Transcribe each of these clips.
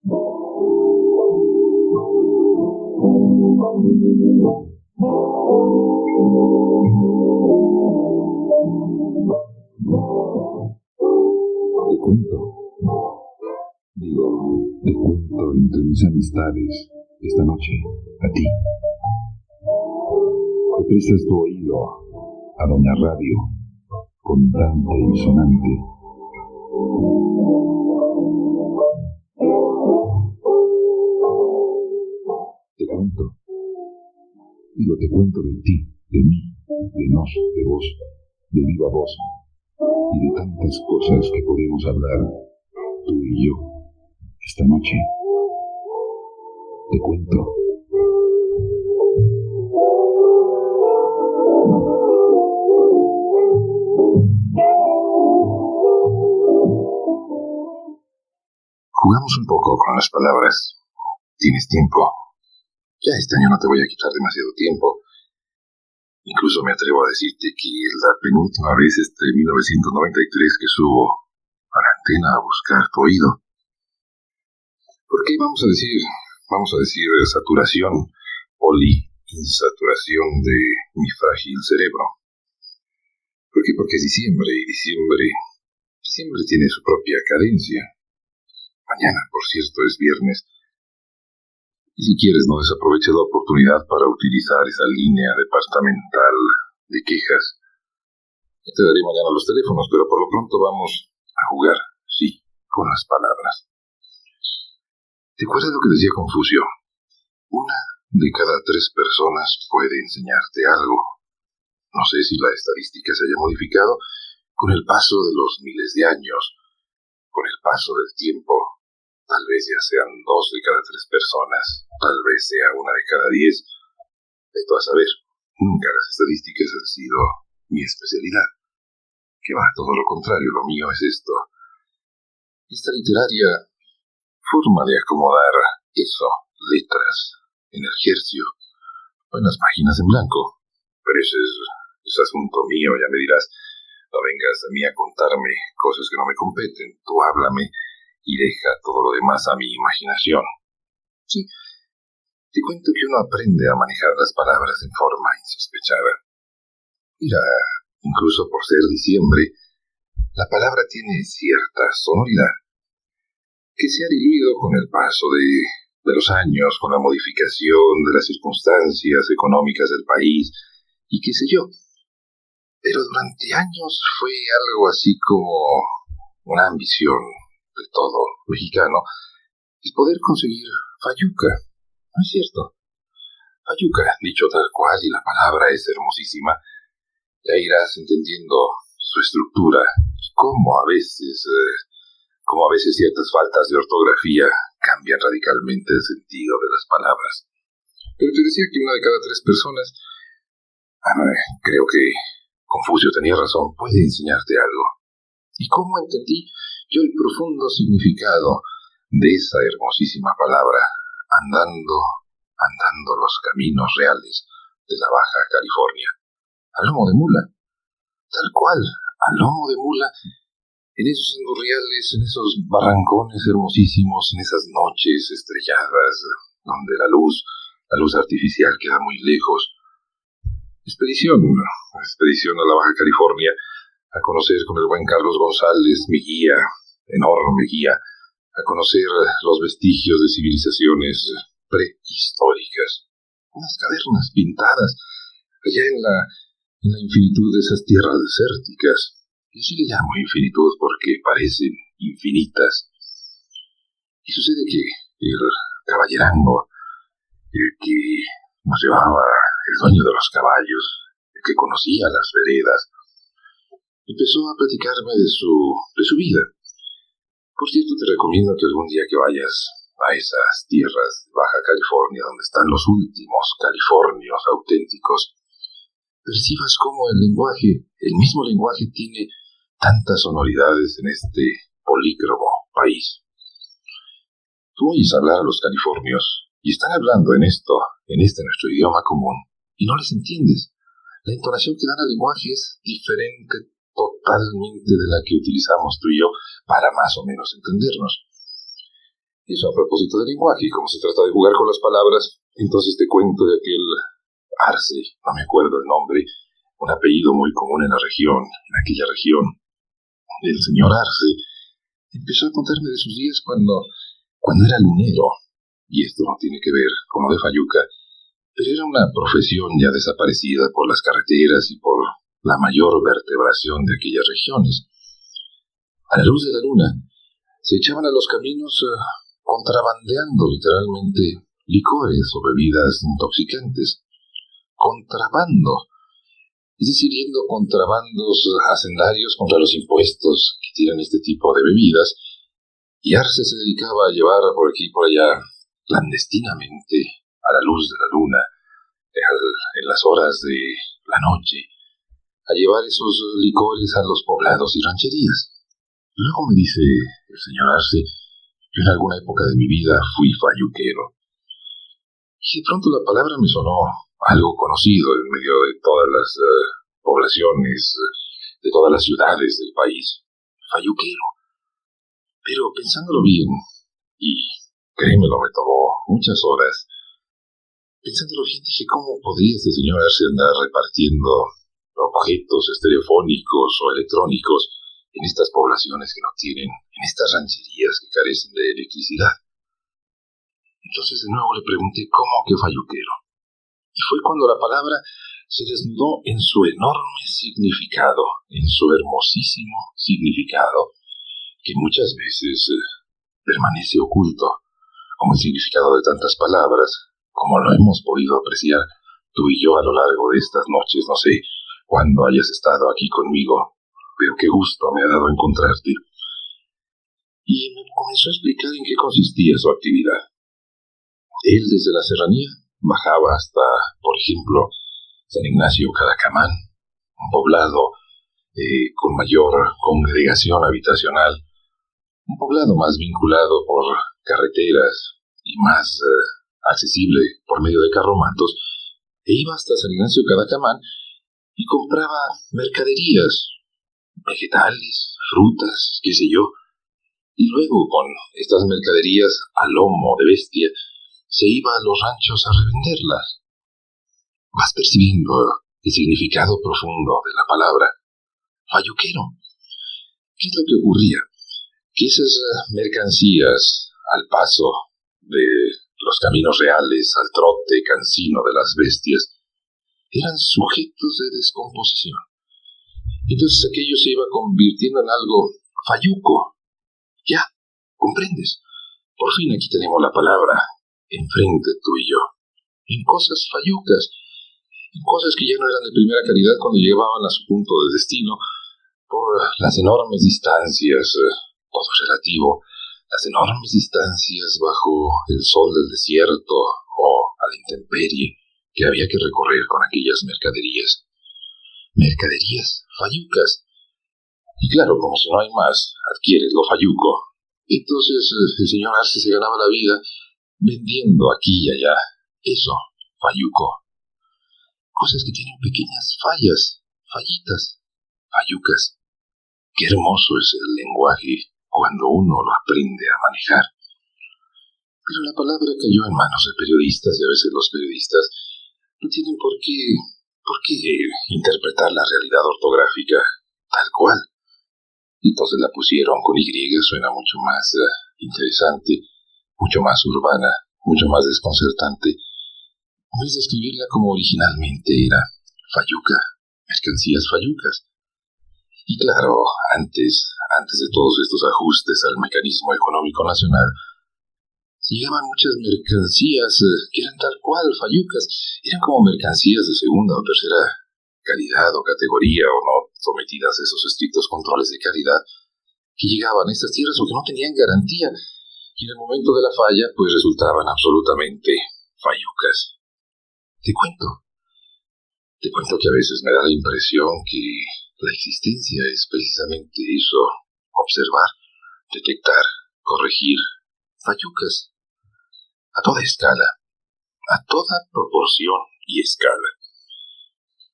Te cuento, te cuento entre mis amistades esta noche, a ti. Te prestas tu oído a Doña Radio, contante y sonante. Te cuento de ti, de mí, de nos, de vos, de viva voz, y de tantas cosas que podemos hablar, tú y yo, esta noche. Te cuento. Jugamos un poco con las palabras. ¿Tienes tiempo? Ya este año no te voy a quitar demasiado tiempo. Incluso me atrevo a decirte que la penúltima vez es de 1993 que subo a la antena a buscar tu oído. ¿Por qué vamos a decir saturación, poliinsaturación de mi frágil cerebro? ¿Por qué? Porque es diciembre y diciembre tiene su propia cadencia. Mañana, por cierto, es viernes. Y si quieres, no desaproveche la oportunidad para utilizar esa línea departamental de quejas. Ya te daré mañana los teléfonos, pero por lo pronto vamos a jugar, sí, con las palabras. ¿Te acuerdas lo que decía Confucio? Una de cada 3 personas puede enseñarte algo. No sé si la estadística se haya modificado con el paso de los miles de años, con el paso del tiempo. Tal vez ya sean 2 de cada 3 personas, tal vez sea 1 de cada 10. Esto a saber, nunca las estadísticas han sido mi especialidad. Que va, todo lo contrario, lo mío es esto. Esta literaria forma de acomodar eso, letras, en el hercio, o en las páginas en blanco. Pero ese es asunto mío, ya me dirás. No vengas a mí a contarme cosas que no me competen. Tú háblame y deja todo lo demás a mi imaginación. Sí, te cuento que uno aprende a manejar las palabras en forma insospechada. Mira, incluso por ser diciembre, la palabra tiene cierta sonoridad que se ha diluido con el paso de los años, con la modificación de las circunstancias económicas del país, y qué sé yo. Pero durante años fue algo así como una ambición de todo mexicano, el poder conseguir fayuca, ¿no es cierto? Fayuca, dicho tal cual, y la palabra es hermosísima, ya irás entendiendo su estructura y cómo a veces ciertas faltas de ortografía cambian radicalmente el sentido de las palabras. Pero te decía que 1 de cada 3 personas, creo que Confucio tenía razón, puede enseñarte algo. ¿Y cómo entendí yo el profundo significado de esa hermosísima palabra, andando los caminos reales de la Baja California? A lomo de mula, tal cual, a lomo de mula, en esos andurriales, en esos barrancones hermosísimos, en esas noches estrelladas, donde la luz artificial queda muy lejos. Expedición a la Baja California, a conocer con el buen Carlos González, mi guía, enorme guía, a conocer los vestigios de civilizaciones prehistóricas, unas cavernas pintadas allá en la infinitud de esas tierras desérticas. Y así le llamo infinitud porque parecen infinitas. Y sucede que el caballerango, el que nos llevaba, el dueño de los caballos, el que conocía las veredas, empezó a platicarme de su vida. Por cierto, te recomiendo que algún día que vayas a esas tierras de Baja California, donde están los últimos californios auténticos, percibas cómo el mismo lenguaje tiene tantas sonoridades en este polícromo país. Tú oyes hablar a los californios y están hablando en este nuestro idioma común, y no les entiendes. La entonación que dan al lenguaje es diferente totalmente de la que utilizamos tú y yo para más o menos entendernos. Eso a propósito del lenguaje, y como se trata de jugar con las palabras, entonces te cuento de aquel Arce, no me acuerdo el nombre, un apellido muy común en la región, en aquella región. El señor Arce empezó a contarme de sus días cuando era lunero, y esto no tiene que ver como de Fayuca, pero era una profesión ya desaparecida por las carreteras y por la mayor vertebración de aquellas regiones. A la luz de la luna, se echaban a los caminos contrabandeando literalmente licores o bebidas intoxicantes. Contrabando, es decir, yendo contrabandos hacendarios contra los impuestos que tienen este tipo de bebidas, y Arce se dedicaba a llevar por aquí y por allá, clandestinamente, a la luz de la luna, en las horas de la noche, a llevar esos licores a los poblados y rancherías. Luego me dice el señor Arce, yo en alguna época de mi vida fui fayuquero. Y de pronto la palabra me sonó algo conocido en medio de todas las poblaciones, de todas las ciudades del país. Fayuquero. Pero pensándolo bien, y créemelo, me tomó muchas horas, pensándolo bien dije, ¿cómo podría este señor Arce andar repartiendo objetos telefónicos o electrónicos en estas poblaciones que no tienen, en estas rancherías que carecen de electricidad? Entonces de nuevo le pregunté, ¿cómo que fayuquero? Y fue cuando la palabra se desnudó en su enorme significado, en su hermosísimo significado, que muchas veces permanece oculto, como el significado de tantas palabras, como lo hemos podido apreciar tú y yo a lo largo de estas noches. No sé cuándo hayas estado aquí conmigo, pero qué gusto me ha dado encontrarte. Y me comenzó a explicar en qué consistía su actividad. Él desde la serranía bajaba hasta, por ejemplo, San Ignacio Cadacamán, un poblado con mayor congregación habitacional, un poblado más vinculado por carreteras y más accesible por medio de carromatos, e iba hasta San Ignacio Cadacamán y compraba mercaderías, vegetales, frutas, qué sé yo, y luego con estas mercaderías a lomo de bestia se iba a los ranchos a revenderlas. Vas percibiendo el significado profundo de la palabra fayuquero. ¿Qué es lo que ocurría? Que esas mercancías, al paso de los caminos reales, al trote cansino de las bestias, eran sujetos de descomposición. Entonces aquello se iba convirtiendo en algo fayuco. Ya, ¿comprendes? Por fin aquí tenemos la palabra enfrente tú y yo. En cosas fayucas, en cosas que ya no eran de primera calidad cuando llegaban a su punto de destino, por las enormes distancias, todo relativo, las enormes distancias bajo el sol del desierto o a la intemperie que había que recorrer con aquellas mercaderías. Mercaderías fayucas. Y claro, como si no hay más, adquieres lo fayuco. Entonces el señor Arce se ganaba la vida vendiendo aquí y allá eso, fayuco. Cosas que tienen pequeñas fallas, fallitas, fayucas. Qué hermoso es el lenguaje cuando uno lo aprende a manejar. Pero la palabra cayó en manos de periodistas y a veces los periodistas no tienen por qué interpretar la realidad ortográfica tal cual. Entonces la pusieron con Y, suena mucho más interesante, mucho más urbana, mucho más desconcertante. En vez de escribirla como originalmente era, fayuca, mercancías fayucas. Y claro, antes de todos estos ajustes al mecanismo económico nacional, llegaban muchas mercancías que eran tal cual, fayucas, eran como mercancías de segunda o tercera calidad o categoría o no sometidas a esos estrictos controles de calidad, que llegaban a estas tierras o que no tenían garantía y en el momento de la falla pues resultaban absolutamente fayucas. Te cuento que a veces me da la impresión que la existencia es precisamente eso, observar, detectar, corregir fayucas a toda escala, a toda proporción y escala.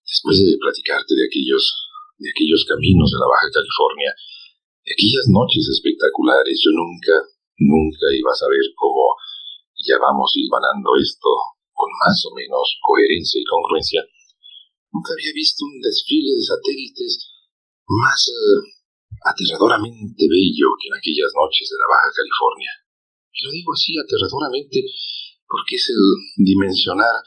Después de platicarte de aquellos caminos de la Baja California, de aquellas noches espectaculares, yo nunca Nunca iba a saber cómo ya vamos hilvanando esto con más o menos coherencia y congruencia. Nunca había visto un desfile de satélites más aterradoramente bello que en aquellas noches de la Baja California. Y lo digo así aterradoramente porque es el dimensionar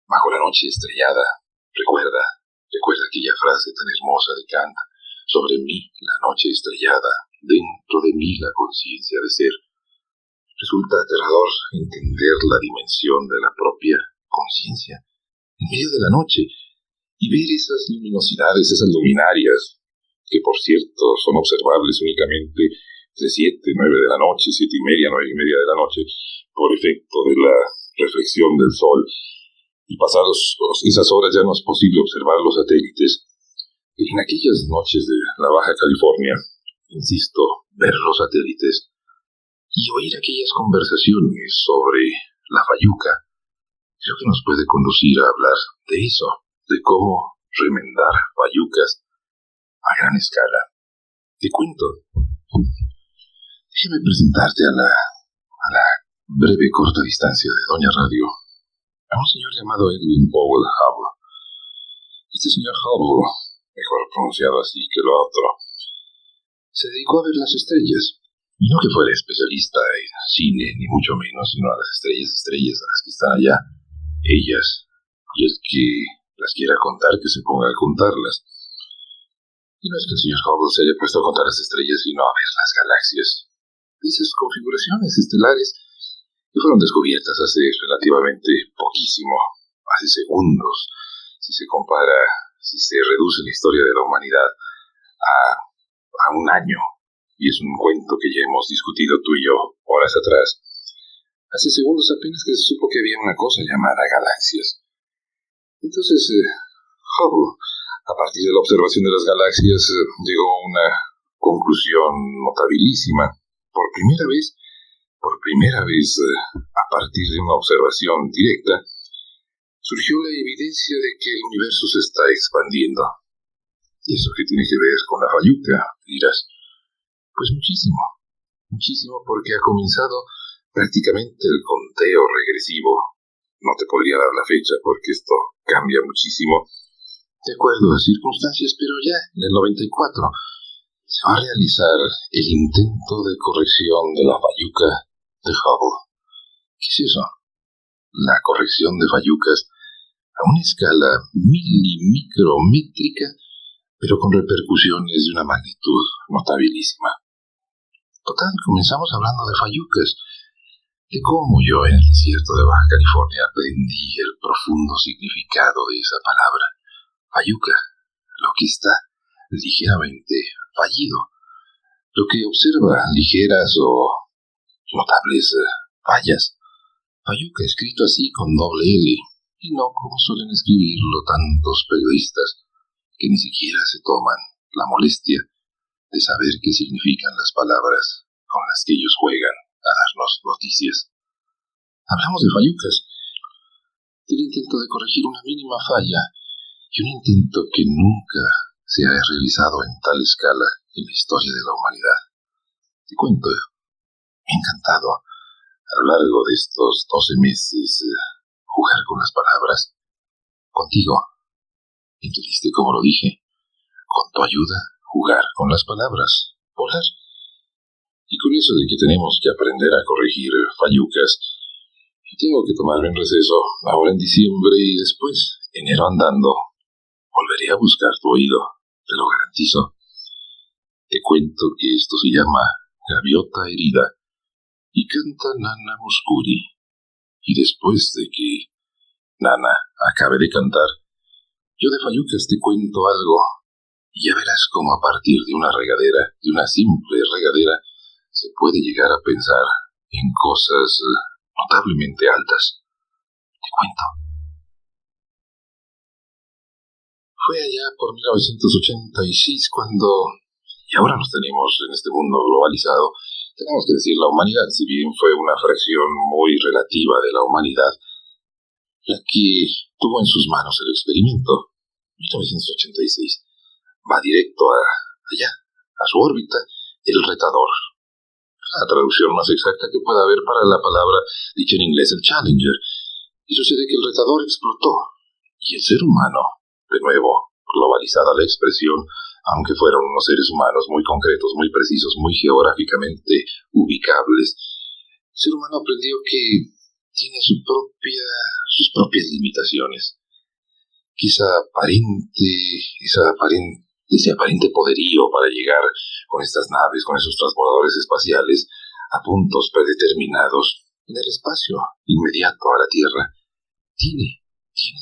bajo la noche estrellada. Recuerda aquella frase tan hermosa de Kant: sobre mí la noche estrellada, dentro de mí la conciencia de ser. Resulta aterrador entender la dimensión de la propia conciencia en medio de la noche y ver esas luminosidades, esas luminarias, que por cierto son observables únicamente de 7, 9 de la noche, 7:30, 9:30 de la noche, por efecto de la reflexión del sol. Y pasadas esas horas ya no es posible observar los satélites. En aquellas noches de la Baja California, insisto, ver los satélites y oír aquellas conversaciones sobre la fayuca, creo que nos puede conducir a hablar de eso, de cómo remendar fayucas a gran escala. Te cuento. Déjame presentarte a la breve corta distancia de Doña Radio a un señor llamado Edwin Powell Hubble. Este señor Hubble, mejor pronunciado así que lo otro, se dedicó a ver las estrellas. Y no que fuera especialista en cine, ni mucho menos, sino a las estrellas a las que están allá, ellas, y el que las quiera contar, que se ponga a contarlas. Y no es que el señor Hubble se haya puesto a contar las estrellas, sino a ver las galaxias, esas configuraciones estelares que fueron descubiertas hace relativamente poquísimo, hace segundos, si se compara, si se reduce la historia de la humanidad a un año. Y es un cuento que ya hemos discutido tú y yo horas atrás. Hace segundos apenas que se supo que había una cosa llamada galaxias. Entonces, Hubble, a partir de la observación de las galaxias, llegó a una conclusión notabilísima. Por primera vez, a partir de una observación directa, surgió la evidencia de que el universo se está expandiendo. ¿Y eso qué tiene que ver con la fayuca? Dirás. Pues muchísimo, porque ha comenzado prácticamente el conteo regresivo. No te podría dar la fecha porque esto cambia muchísimo de acuerdo a circunstancias, pero ya en el 94 se va a realizar el intento de corrección de la fayuca de Hubble. ¿Qué es eso? La corrección de fayucas a una escala milimicrométrica, pero con repercusiones de una magnitud notabilísima. Total, comenzamos hablando de fayucas, de cómo yo en el desierto de Baja California aprendí el profundo significado de esa palabra, fayuca, lo que está ligeramente fallido, lo que observa ligeras o notables fallas. Fayuca escrito así con doble L, y no como suelen escribirlo tantos periodistas que ni siquiera se toman la molestia de saber qué significan las palabras con las que ellos juegan a darnos noticias. Hablamos de fayucas, del intento de corregir una mínima falla y un intento que nunca se ha realizado en tal escala en la historia de la humanidad. Te cuento, me ha encantado a lo largo de estos 12 meses jugar con las palabras contigo. ¿Entendiste cómo lo dije? Con tu ayuda, jugar con las palabras, volar. Y con eso de que tenemos que aprender a corregir fayucas, y tengo que tomarme un receso ahora en diciembre y después, enero andando, volveré a buscar tu oído, te lo garantizo. Te cuento que esto se llama Gaviota Herida y canta Nana Mouskouri. Y después de que Nana acabe de cantar, yo de fayucas te cuento algo. Y ya verás cómo a partir de una regadera, de una simple regadera, se puede llegar a pensar en cosas notablemente altas. Te cuento. Fue allá por 1986 cuando, y ahora nos tenemos en este mundo globalizado, tenemos que decir la humanidad, si bien fue una fracción muy relativa de la humanidad, la que tuvo en sus manos el experimento. 1986. Va directo allá, a su órbita, el retador. la traducción más exacta que pueda haber para la palabra dicha en inglés, el Challenger. Y sucede que el retador explotó, y el ser humano, de nuevo, globalizada la expresión, aunque fueron unos seres humanos muy concretos, muy precisos, muy geográficamente ubicables, el ser humano aprendió que tiene sus propias limitaciones. Que ese aparente poderío para llegar con estas naves, con esos transbordadores espaciales, a puntos predeterminados en el espacio inmediato a la Tierra, tiene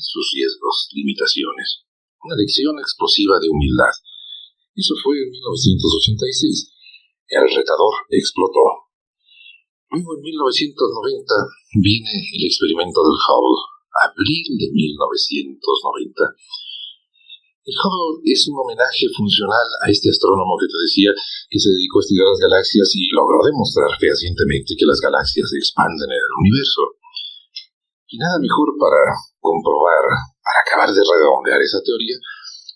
sus riesgos, limitaciones. Una lección explosiva de humildad. Eso fue en 1986. El retador explotó. Luego, en 1990, viene el experimento del Hubble. Abril de 1990. El Hubble es un homenaje funcional a este astrónomo que te decía que se dedicó a estudiar las galaxias y logró demostrar fehacientemente que las galaxias se expanden en el universo. Y nada mejor para comprobar, para acabar de redondear esa teoría,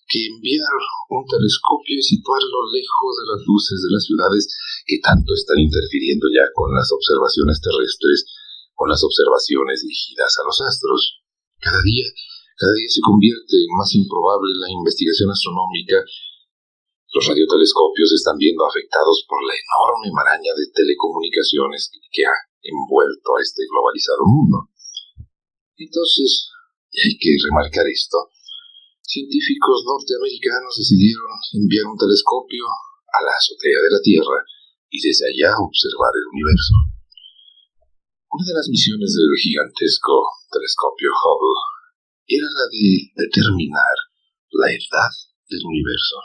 que enviar un telescopio y situarlo lejos de las luces de las ciudades que tanto están interfiriendo ya con las observaciones terrestres, con las observaciones dirigidas a los astros. Cada día se convierte en más improbable la investigación astronómica. Los radiotelescopios están viendo afectados por la enorme maraña de telecomunicaciones que ha envuelto a este globalizado mundo. Entonces, y hay que remarcar esto, científicos norteamericanos decidieron enviar un telescopio a la azotea de la Tierra y desde allá observar el universo. Una de las misiones del gigantesco telescopio Hubble era la de determinar la edad del universo,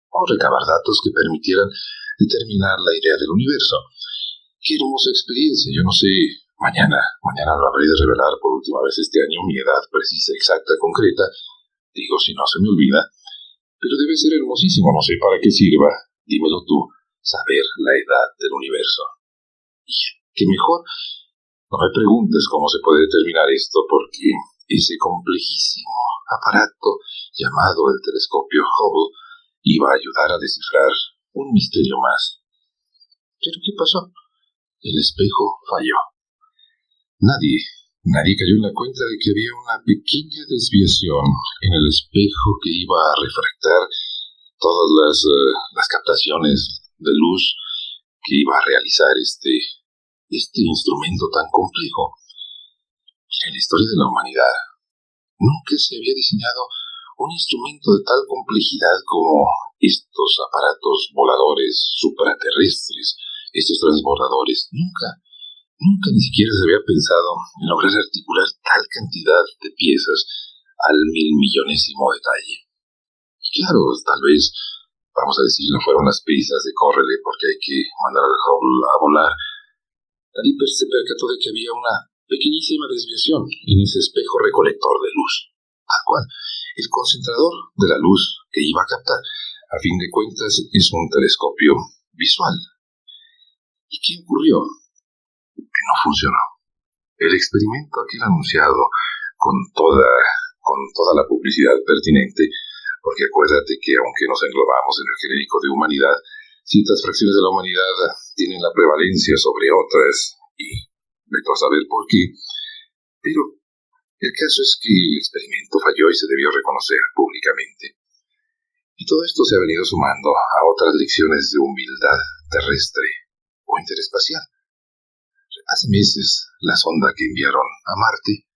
o recabar datos que permitieran determinar la idea del universo. ¡Qué hermosa experiencia! Yo no sé, mañana lo habré de revelar por última vez este año mi edad precisa, exacta, concreta. Digo, si no se me olvida, pero debe ser hermosísimo, no sé para qué sirva, dímelo tú, saber la edad del universo. Y qué mejor, no me preguntes cómo se puede determinar esto, porque ese complejísimo aparato llamado el telescopio Hubble iba a ayudar a descifrar un misterio más. ¿Pero qué pasó? El espejo falló. Nadie cayó en la cuenta de que había una pequeña desviación en el espejo que iba a refractar todas las captaciones de luz que iba a realizar este instrumento tan complejo. En la historia de la humanidad nunca se había diseñado un instrumento de tal complejidad como estos aparatos voladores supraterrestres, estos transbordadores. Nunca ni siquiera se había pensado en lograr articular tal cantidad de piezas al 1.000.000.000º detalle. Y claro, tal vez, vamos a decir, no fueron las prisas de córrele porque hay que mandar al Hubble a volar. Nadie se percató de que había una pequeñísima desviación en ese espejo recolector de luz. Tal cual, el concentrador de la luz que iba a captar, a fin de cuentas, es un telescopio visual. ¿Y qué ocurrió? Que no funcionó. El experimento aquel anunciado con toda la publicidad pertinente, porque acuérdate que aunque nos englobamos en el genérico de humanidad, ciertas fracciones de la humanidad tienen la prevalencia sobre otras, y vete a saber por qué, pero el caso es que el experimento falló y se debió reconocer públicamente. Y todo esto se ha venido sumando a otras lecciones de humildad terrestre o interespacial. Hace meses, la sonda que enviaron a Marte,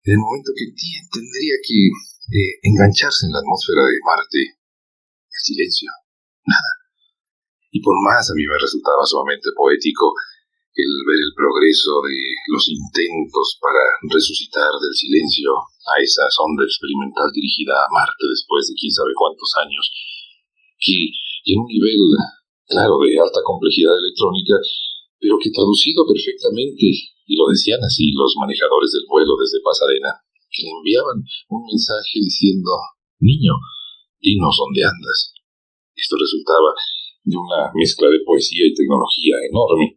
en el momento que tendría que engancharse en la atmósfera de Marte, el silencio, nada. Y por más a mí me resultaba sumamente poético el ver el progreso de los intentos para resucitar del silencio a esa sonda experimental dirigida a Marte después de quién sabe cuántos años, que en un nivel, claro, de alta complejidad electrónica, pero que traducido perfectamente, y lo decían así los manejadores del vuelo desde Pasadena, que le enviaban un mensaje diciendo: niño, dinos dónde andas. Esto resultaba de una mezcla de poesía y tecnología enorme.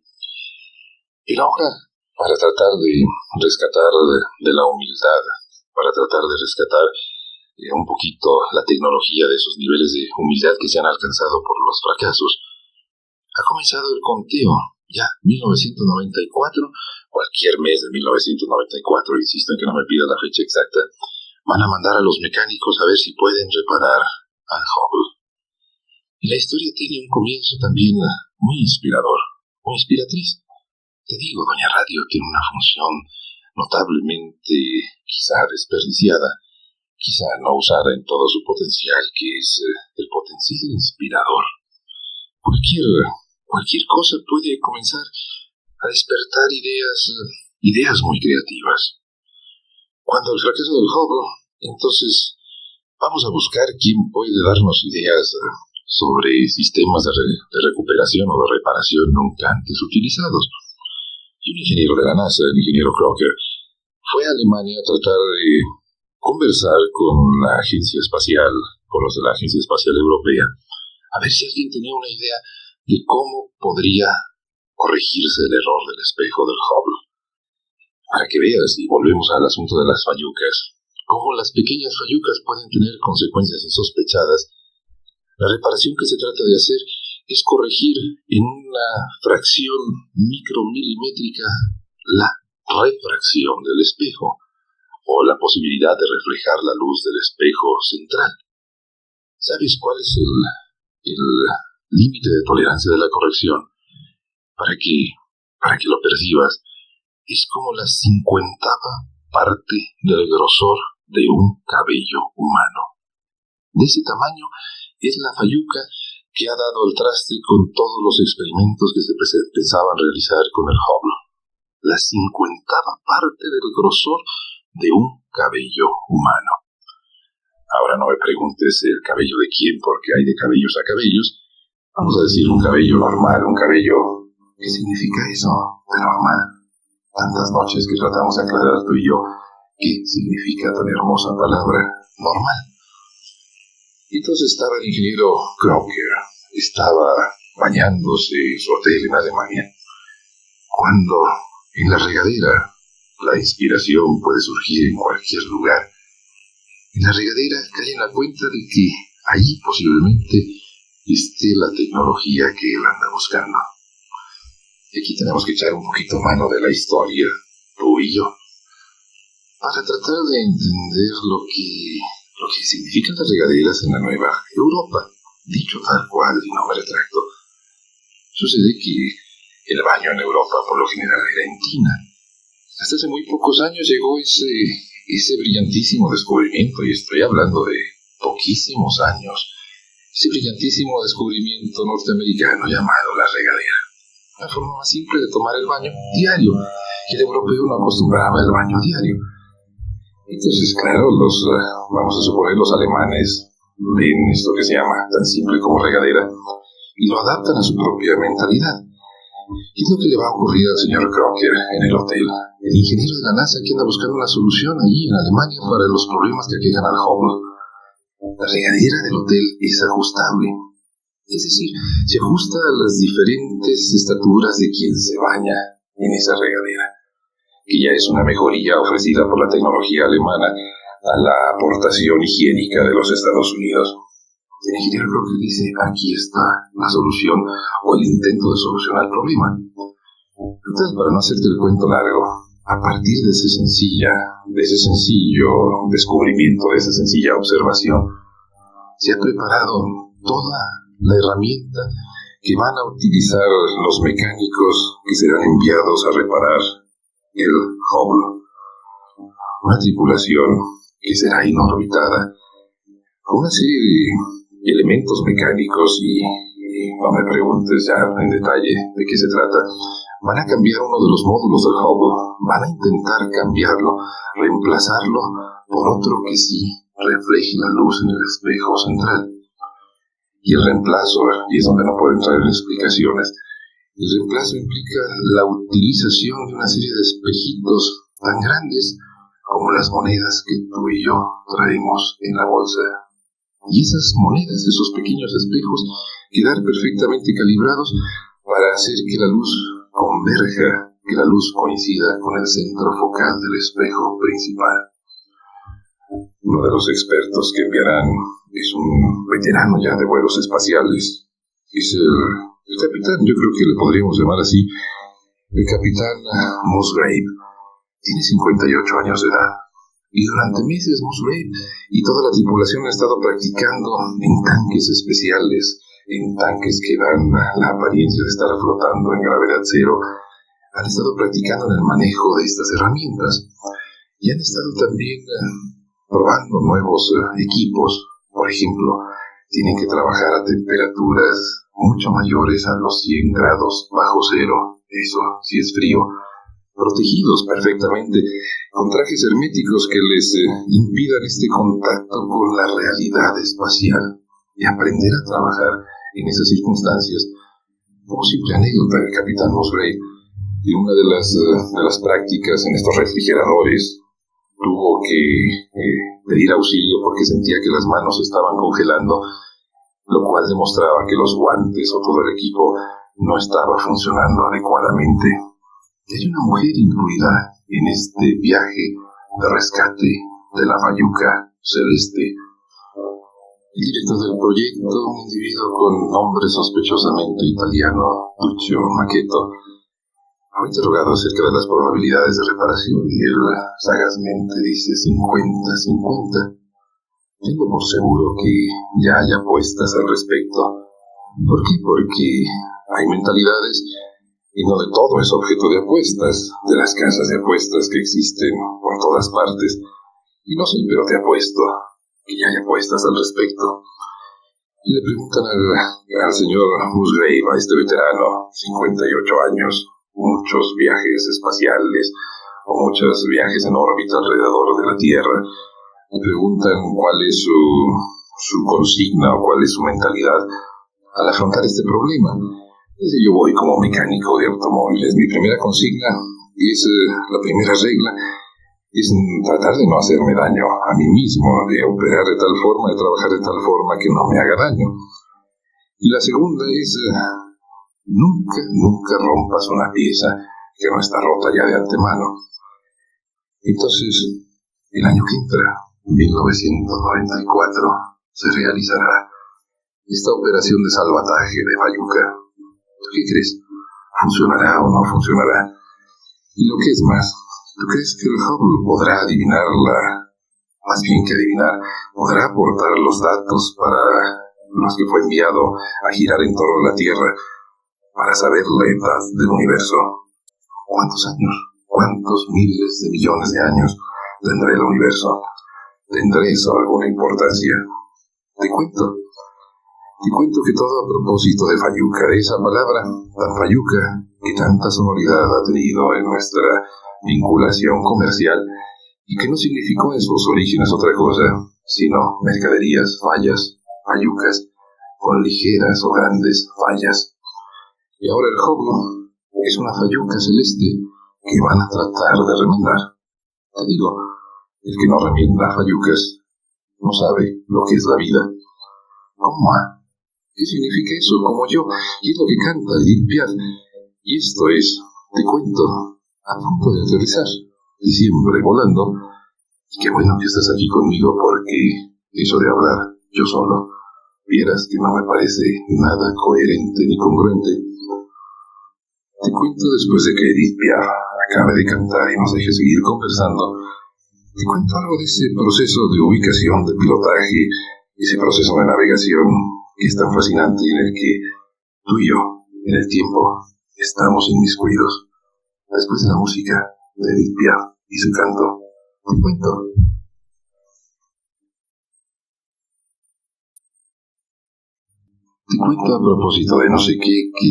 Pero ahora, para tratar de rescatar de la humildad, para tratar de rescatar un poquito la tecnología de esos niveles de humildad que se han alcanzado por los fracasos, ha comenzado el conteo. Ya, 1994, cualquier mes de 1994, insisto en que no me pida la fecha exacta, van a mandar a los mecánicos a ver si pueden reparar al Hubble. Y la historia tiene un comienzo también muy inspirador, muy inspiratriz. Te digo, Doña Radio tiene una función notablemente quizá desperdiciada, quizá no usada en todo su potencial, que es el potencial inspirador. Cualquier cosa puede comenzar a despertar ideas muy creativas. Cuando el fracaso del Hubble, entonces vamos a buscar quién puede darnos ideas sobre sistemas de recuperación o de reparación nunca antes utilizados. Y un ingeniero de la NASA, el ingeniero Crocker, fue a Alemania a tratar de conversar con la agencia espacial, con los de la Agencia Espacial Europea, a ver si alguien tenía una idea de cómo podría corregirse el error del espejo del Hubble. Para que veas, y volvemos al asunto de las fallucas, cómo las pequeñas fallucas pueden tener consecuencias insospechadas. La reparación que se trata de hacer es corregir en una fracción micromilimétrica la refracción del espejo, o la posibilidad de reflejar la luz del espejo central. ¿Sabes cuál es el límite de tolerancia de la corrección? Para que lo percibas, es como la 50ª parte del grosor de un cabello humano. De ese tamaño es la falluca que ha dado el traste con todos los experimentos que se pensaban realizar con el Hubble. La 50ª parte del grosor de un cabello humano. Ahora no me preguntes el cabello de quién, porque hay de cabellos a cabellos. Vamos a decir un cabello normal, un cabello... ¿Qué significa eso de normal? Tantas noches que tratamos de aclarar tú y yo qué significa tan hermosa palabra, normal. Y entonces estaba el ingeniero Crocker, estaba bañándose en su hotel en Alemania, cuando en la regadera la inspiración puede surgir en cualquier lugar. En la regadera cae en la cuenta de que allí posiblemente esté la tecnología que él anda buscando. Y aquí tenemos que echar un poquito mano de la historia, tú y yo, para tratar de entender lo que significan las regaderas en la Nueva Europa. Dicho tal cual, y no me retracto. Sucede que el baño en Europa por lo general era en tina. Hasta hace muy pocos años llegó ese brillantísimo descubrimiento, y estoy hablando de poquísimos años, ese brillantísimo descubrimiento norteamericano llamado la regadera. La forma más simple de tomar el baño diario, y el europeo no acostumbraba el baño diario. Entonces, claro, vamos a suponer los alemanes ven esto que se llama tan simple como regadera y lo adaptan a su propia mentalidad. ¿Qué es lo que le va a ocurrir al señor Crocker en el hotel? El ingeniero de la NASA que anda buscando una solución allí en Alemania para los problemas que aquejan al Hubble. La regadera del hotel es ajustable. Es decir, se ajusta a las diferentes estaturas de quien se baña en esa regadera, que ya es una mejoría ofrecida por la tecnología alemana a la aportación higiénica de los Estados Unidos. El ingeniero Crocker dice, aquí está la solución o el intento de solucionar el problema. Entonces, para no hacerte el cuento largo, a partir de ese sencillo descubrimiento, de esa sencilla observación, se ha preparado toda la herramienta que van a utilizar los mecánicos que serán enviados a reparar el Hubble. Una tripulación que será inorbitada con una serie de elementos mecánicos y no me preguntes ya en detalle de qué se trata. Van a cambiar uno de los módulos del Hubble, van a intentar cambiarlo, reemplazarlo por otro que sí refleje la luz en el espejo central. Y el reemplazo, y es donde no puedo entrar en explicaciones, el reemplazo implica la utilización de una serie de espejitos tan grandes como las monedas que tú y yo traemos en la bolsa. Y esas monedas, esos pequeños espejos, quedar perfectamente calibrados para hacer que la luz converja, que la luz coincida con el centro focal del espejo principal. Uno de los expertos que enviarán es un veterano ya de vuelos espaciales. Es El capitán, yo creo que le podríamos llamar así, el capitán Musgrave, tiene 58 años de edad. Y durante meses Musgrave y toda la tripulación ha estado practicando en tanques especiales, en tanques que dan la apariencia de estar flotando en gravedad cero. Han estado practicando en el manejo de estas herramientas y han estado también probando nuevos equipos. Por ejemplo, tienen que trabajar a temperaturas mucho mayores a los 100 grados bajo cero. Eso sí es frío. Protegidos perfectamente con trajes herméticos que les impidan este contacto con la realidad espacial y aprender a trabajar en esas circunstancias. Como simple anécdota, el capitán Musgrave, en una de las prácticas en estos refrigeradores, tuvo que pedir auxilio porque sentía que las manos estaban congelando, lo cual demostraba que los guantes o todo el equipo no estaba funcionando adecuadamente. Y hay una mujer incluida en este viaje de rescate de la Fayuca Celeste. El director del proyecto, un individuo con nombre sospechosamente italiano, Lucio Maquetto, fue interrogado acerca de las probabilidades de reparación y él sagazmente dice 50-50. Tengo por seguro que ya hay apuestas al respecto. ¿Por qué? Porque hay mentalidades y no de todo es objeto de apuestas, de las casas de apuestas que existen por todas partes. Y no sé, pero te apuesto que ya hay apuestas al respecto. Y le preguntan al señor Musgrave, a este veterano, 58 años, muchos viajes espaciales o muchos viajes en órbita alrededor de la Tierra. Le preguntan cuál es su consigna o cuál es su mentalidad al afrontar este problema. Dice, yo voy como mecánico de automóviles. Mi primera consigna es, la primera regla, es tratar de no hacerme daño a mí mismo, de operar de tal forma, de trabajar de tal forma que no me haga daño. Y la segunda es, nunca rompas una pieza que no está rota ya de antemano. Entonces, el año que entra, 1994, se realizará esta operación de salvataje de Fayuca. ¿Tú qué crees? ¿Funcionará o no funcionará? Y lo que es más, ¿tú crees que el Hubble podrá adivinarla? Más bien que adivinar, podrá aportar los datos para los que fue enviado a girar en torno a la Tierra para saber la edad del universo. ¿Cuántos años? ¿Cuántos miles de millones de años tendrá el universo? ¿Tendrá eso alguna importancia? Te cuento que todo a propósito de Fayuca, de esa palabra tan Fayuca que tanta sonoridad ha tenido en nuestra vinculación comercial y que no significó en sus orígenes otra cosa, sino mercaderías, fallas, fayucas, con ligeras o grandes fallas. Y ahora el Hubble es una Fayuca celeste que van a tratar de remendar. Te digo, el que no remienda fayucas no sabe lo que es la vida. ¿Cómo? ¿Qué significa eso? Como yo, y es lo que canta Edith Piaf. Y esto es, te cuento, a punto de aterrizar, diciembre volando. Y qué bueno que estás aquí conmigo porque eso de hablar yo solo, vieras que no me parece nada coherente ni congruente. Te cuento después de que Edith Piaf acabe de cantar y nos deje seguir conversando. Te cuento algo de ese proceso de ubicación, de pilotaje, ese proceso de navegación que es tan fascinante y en el que tú y yo, en el tiempo, estamos inmiscuidos. Después de la música de Edith Piaf y su canto, te cuento. Te cuento a propósito de no sé qué, que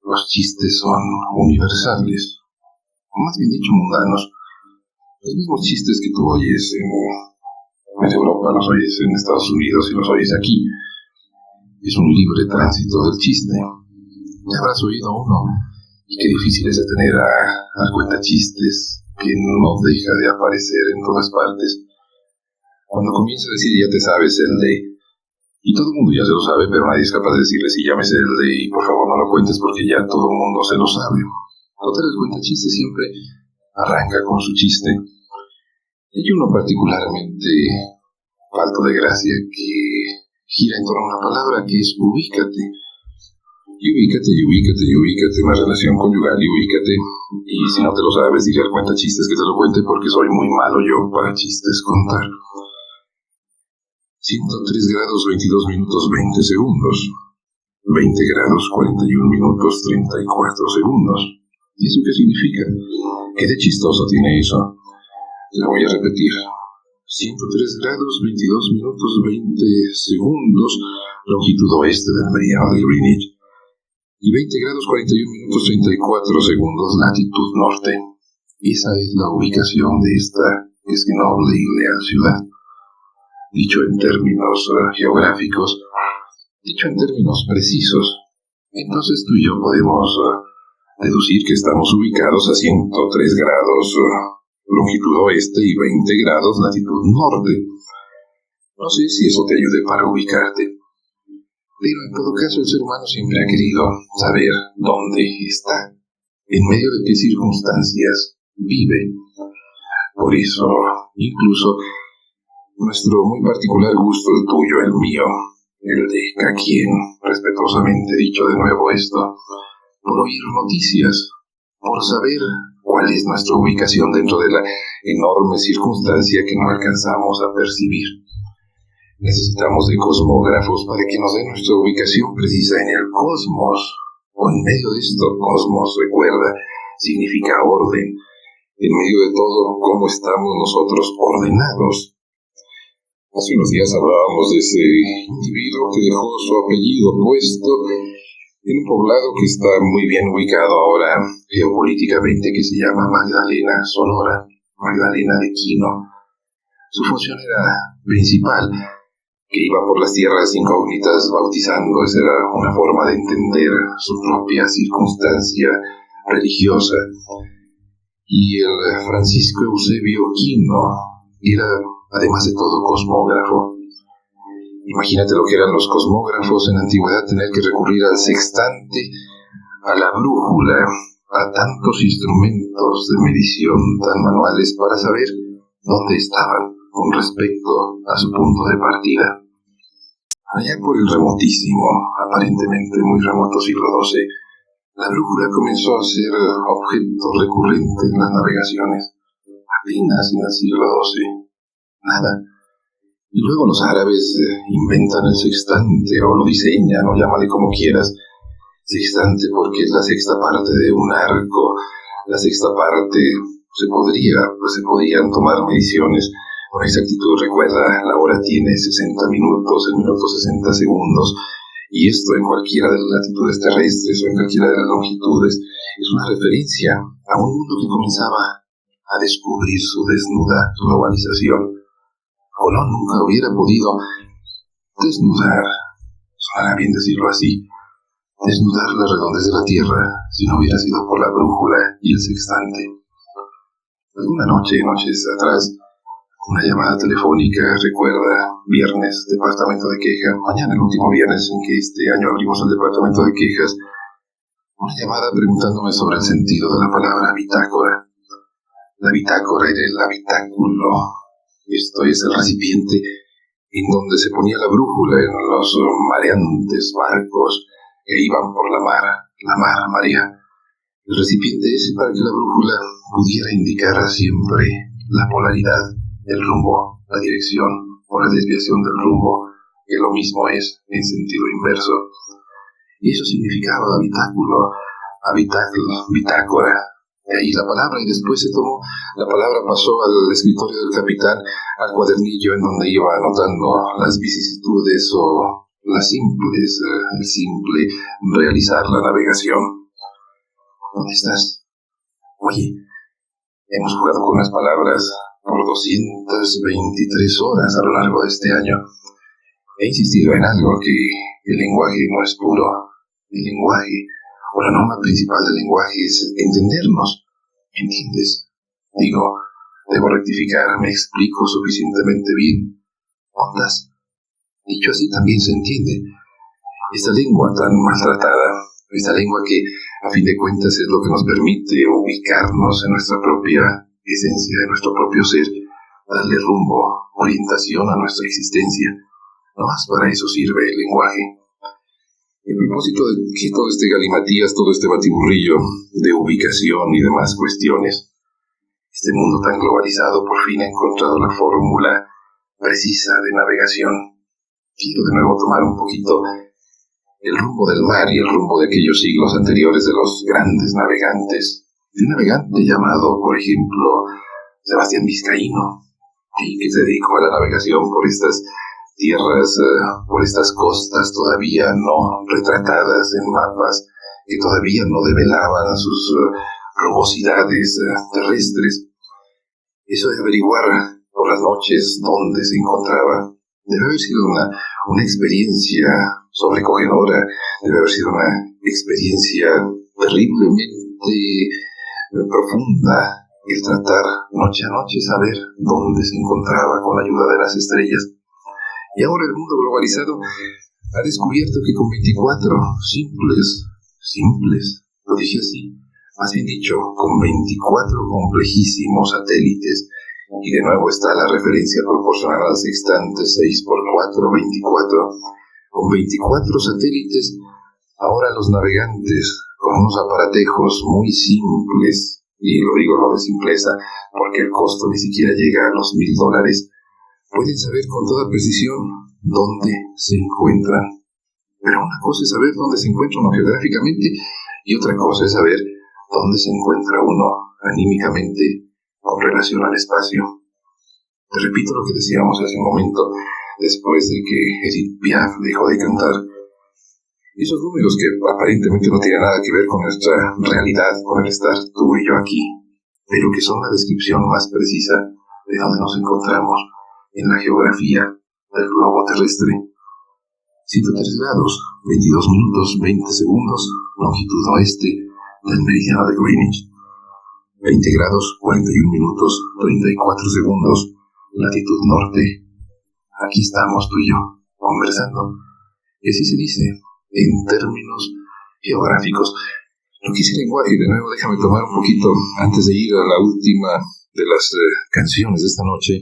los chistes son universales, o más bien dicho mundanos. Los mismos chistes que tú oyes en Europa, los oyes en Estados Unidos y los oyes aquí. Es un libre tránsito del chiste. Ya habrás oído uno, y qué difícil es de tener a cuentachistes que no deja de aparecer en todas partes. Cuando comienza a decir ya te sabes el de, y todo el mundo ya se lo sabe, pero nadie es capaz de decirle si llámese el de, y por favor no lo cuentes porque ya todo el mundo se lo sabe. Total, el cuentachiste siempre arranca con su chiste. Y hay uno particularmente falto de gracia que gira en torno a una palabra que es ubícate. Y ubícate en la relación conyugal y ubícate. Y si no te lo sabes, dile al cuenta chistes que te lo cuente porque soy muy malo yo para chistes contar. 103 grados 22 minutos 20 segundos. 20 grados 41 minutos 34 segundos. ¿Y eso qué significa? ¿Qué de chistoso tiene eso? Te lo voy a repetir. 103 grados 22 minutos 20 segundos, longitud oeste del meridiano de Greenwich. Y 20 grados 41 minutos 34 segundos, latitud norte. Esa es la ubicación de esta noble y leal ciudad. Dicho en términos geográficos, dicho en términos precisos, entonces tú y yo podemos deducir que estamos ubicados a 103 grados longitud oeste y 20 grados latitud norte. No sé si eso te ayude para ubicarte, pero en todo caso el ser humano siempre ha querido saber dónde está, en medio de qué circunstancias vive. Por eso, incluso, nuestro muy particular gusto, el tuyo, el mío, el de cada quien, respetuosamente dicho de nuevo esto, por oír noticias, por saber cuál es nuestra ubicación dentro de la enorme circunstancia que no alcanzamos a percibir. Necesitamos de cosmógrafos para que nos den nuestra ubicación precisa en el cosmos, o en medio de esto. Cosmos, recuerda, significa orden. En medio de todo, ¿cómo estamos nosotros ordenados? Hace unos días hablábamos de ese individuo que dejó su apellido puesto en un poblado que está muy bien ubicado ahora geopolíticamente, que se llama Magdalena, Sonora, Magdalena de Quino. Su función era principal, que iba por las tierras incógnitas bautizando. Esa era una forma de entender su propia circunstancia religiosa. Y el Francisco Eusebio Quino era, además de todo, cosmógrafo. Imagínate lo que eran los cosmógrafos en la antigüedad, tener que recurrir al sextante, a la brújula, a tantos instrumentos de medición tan manuales para saber dónde estaban con respecto a su punto de partida. Allá por el remotísimo, aparentemente muy remoto siglo XII, la brújula comenzó a ser objeto recurrente en las navegaciones. Apenas en el siglo XII. Nada. Y luego los árabes inventan el sextante, o lo diseñan, o llámale como quieras. Sextante porque es la sexta parte de un arco. La sexta parte se podían tomar mediciones con exactitud. Recuerda, la hora tiene 60 minutos, el minuto 60 segundos. Y esto en cualquiera de las latitudes terrestres o en cualquiera de las longitudes es una referencia a un mundo que comenzaba a descubrir su desnuda globalización. Colón nunca hubiera podido desnudar, suena bien decirlo así, desnudar la redondez de la Tierra si no hubiera sido por la brújula y el sextante. Alguna noches atrás, una llamada telefónica, recuerda, viernes, departamento de quejas, mañana el último viernes en que este año abrimos el departamento de quejas, una llamada preguntándome sobre el sentido de la palabra bitácora. La bitácora era el habitáculo. Esto es el recipiente en donde se ponía la brújula en los mareantes barcos que iban por la marea. El recipiente ese para que la brújula pudiera indicar siempre la polaridad, el rumbo, la dirección o la desviación del rumbo, que lo mismo es en sentido inverso. Y eso significaba habitáculo, bitácora. De ahí la palabra, y después la palabra pasó al escritorio del capitán, al cuadernillo en donde iba anotando las vicisitudes o el simple realizar la navegación. ¿Dónde estás? Oye, hemos jugado con las palabras por 223 horas a lo largo de este año. He insistido en algo, que el lenguaje no es puro. El lenguaje, o la norma principal del lenguaje, es entendernos. ¿Me entiendes? Digo, debo rectificar, me explico suficientemente bien. ¿Ondas? Dicho así también se entiende. Esta lengua tan maltratada, esta lengua que a fin de cuentas es lo que nos permite ubicarnos en nuestra propia esencia, en nuestro propio ser, darle rumbo, orientación a nuestra existencia. No más para eso sirve el lenguaje. El propósito de que todo este galimatías, todo este batiburrillo de ubicación y demás cuestiones, este mundo tan globalizado por fin ha encontrado la fórmula precisa de navegación. Quiero de nuevo tomar un poquito el rumbo del mar y el rumbo de aquellos siglos anteriores de los grandes navegantes. De un navegante llamado, por ejemplo, Sebastián Vizcaíno, y que se dedicó a la navegación por estas tierras, por estas costas todavía no retratadas en mapas, que todavía no develaban sus rugosidades terrestres. Eso de averiguar por las noches dónde se encontraba debe haber sido una experiencia sobrecogedora, debe haber sido una experiencia terriblemente profunda, el tratar noche a noche saber dónde se encontraba con la ayuda de las estrellas. Y ahora el mundo globalizado ha descubierto que con 24 simples, lo dije así, más bien dicho, con 24 complejísimos satélites, y de nuevo está la referencia proporcional al sextante 6 por 4, 24, con 24 satélites, ahora los navegantes, con unos aparatejos muy simples, y lo digo lo de simpleza, porque el costo ni siquiera llega a los $1,000, pueden saber con toda precisión dónde se encuentran. Pero una cosa es saber dónde se encuentra uno geográficamente y otra cosa es saber dónde se encuentra uno anímicamente con relación al espacio. Te repito lo que decíamos hace un momento, después de que Edith Piaf dejó de cantar. Esos números que aparentemente no tienen nada que ver con nuestra realidad, con el estar tú y yo aquí, pero que son la descripción más precisa de dónde nos encontramos en la geografía del globo terrestre. 103 grados, 22 minutos, 20 segundos, longitud oeste del meridiano de Greenwich. 20 grados, 41 minutos, 34 segundos, latitud norte. Aquí estamos tú y yo, conversando. Y así se dice, en términos geográficos. No quise lenguaje, de nuevo déjame tomar un poquito, antes de ir a la última de las canciones de esta noche.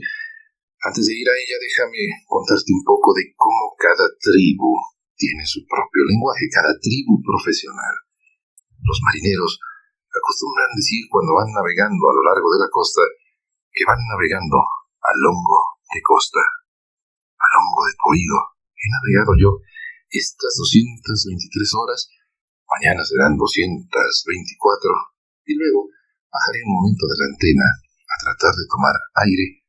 Antes de ir a ella, déjame contarte un poco de cómo cada tribu tiene su propio lenguaje, cada tribu profesional. Los marineros acostumbran decir cuando van navegando a lo largo de la costa que van navegando a longo de costa, a longo de tu oído. He navegado yo estas 223 horas, mañana serán 224, y luego bajaré un momento de la antena a tratar de tomar aire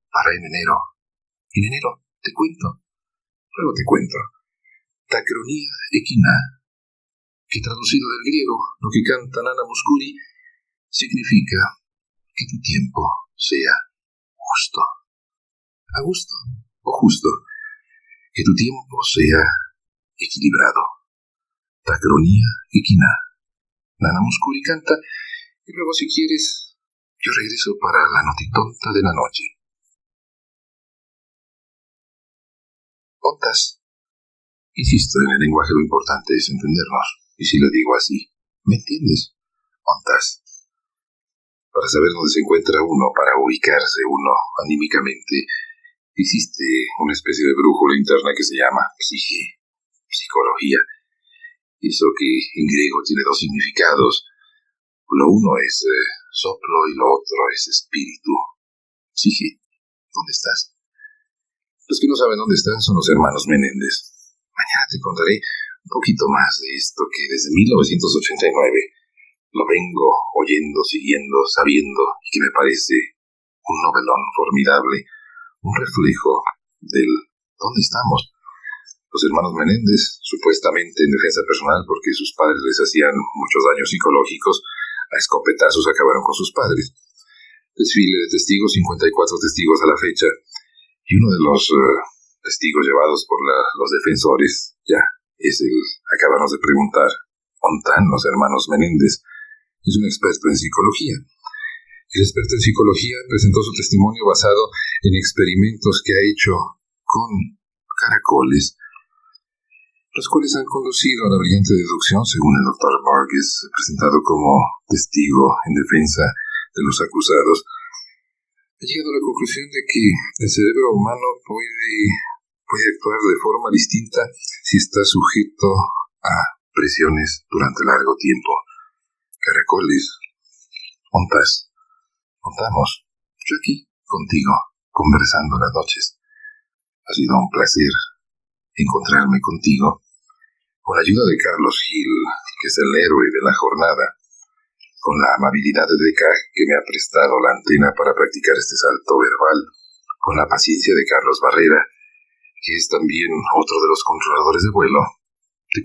para en enero. En enero te cuento, luego te cuento. Tacronía equina, que traducido del griego, lo que canta Nana Mouskouri, significa que tu tiempo sea justo. A gusto o justo. Que tu tiempo sea equilibrado. Tacronía equina. Nana Mouskouri canta, y luego si quieres, yo regreso para la notitonta de la noche. Ontas. Insisto, en el lenguaje lo importante es entendernos. Y si lo digo así, ¿me entiendes? Ontas. Para saber dónde se encuentra uno, para ubicarse uno anímicamente, existe una especie de brújula interna que se llama psique, psicología. Eso que en griego tiene dos significados. Lo uno es soplo y lo otro es espíritu. Psique, ¿dónde estás? Los que no saben dónde están son los hermanos Menéndez. Mañana te contaré un poquito más de esto que desde 1989 lo vengo oyendo, siguiendo, sabiendo, y que me parece un novelón formidable, un reflejo del dónde estamos. Los hermanos Menéndez, supuestamente en defensa personal porque sus padres les hacían muchos daños psicológicos, a escopetazos acabaron con sus padres. Desfile de testigos, 54 testigos a la fecha, y uno de los testigos llevados por los defensores, ya, es el, acabamos de preguntar, ¿dónde están los hermanos Menéndez? Es un experto en psicología. El experto en psicología presentó su testimonio basado en experimentos que ha hecho con caracoles, los cuales han conducido a la brillante deducción, según el doctor Burgess, presentado como testigo en defensa de los acusados. Ha llegado a la conclusión de que el cerebro humano puede actuar de forma distinta si está sujeto prisiones durante largo tiempo. Caracoles, montas, montamos. Yo aquí, contigo, conversando las noches. Ha sido un placer encontrarme contigo. Con la ayuda de Carlos Gil, que es el héroe de la jornada, con la amabilidad de Decaj, que me ha prestado la antena para practicar este salto verbal, con la paciencia de Carlos Barrera, que es también otro de los controladores de vuelo, te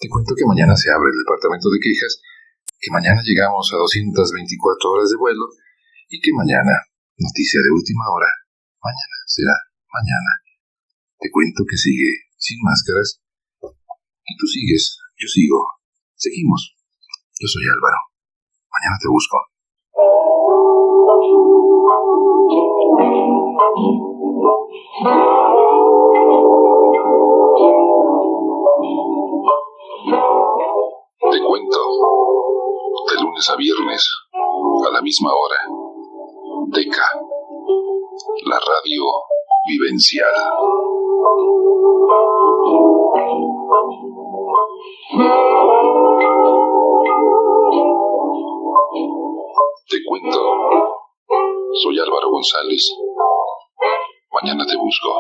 cuento que mañana se abre el departamento de quejas, que mañana llegamos a 224 horas de vuelo, y que mañana, noticia de última hora, mañana será mañana. Te cuento que sigue sin máscaras, y tú sigues, yo sigo, seguimos. Yo soy Álvaro. Mañana te busco. Te cuento, de lunes a viernes, a la misma hora. Deca, la radio vivencial. Te cuento, soy Álvaro González. Mañana te busco.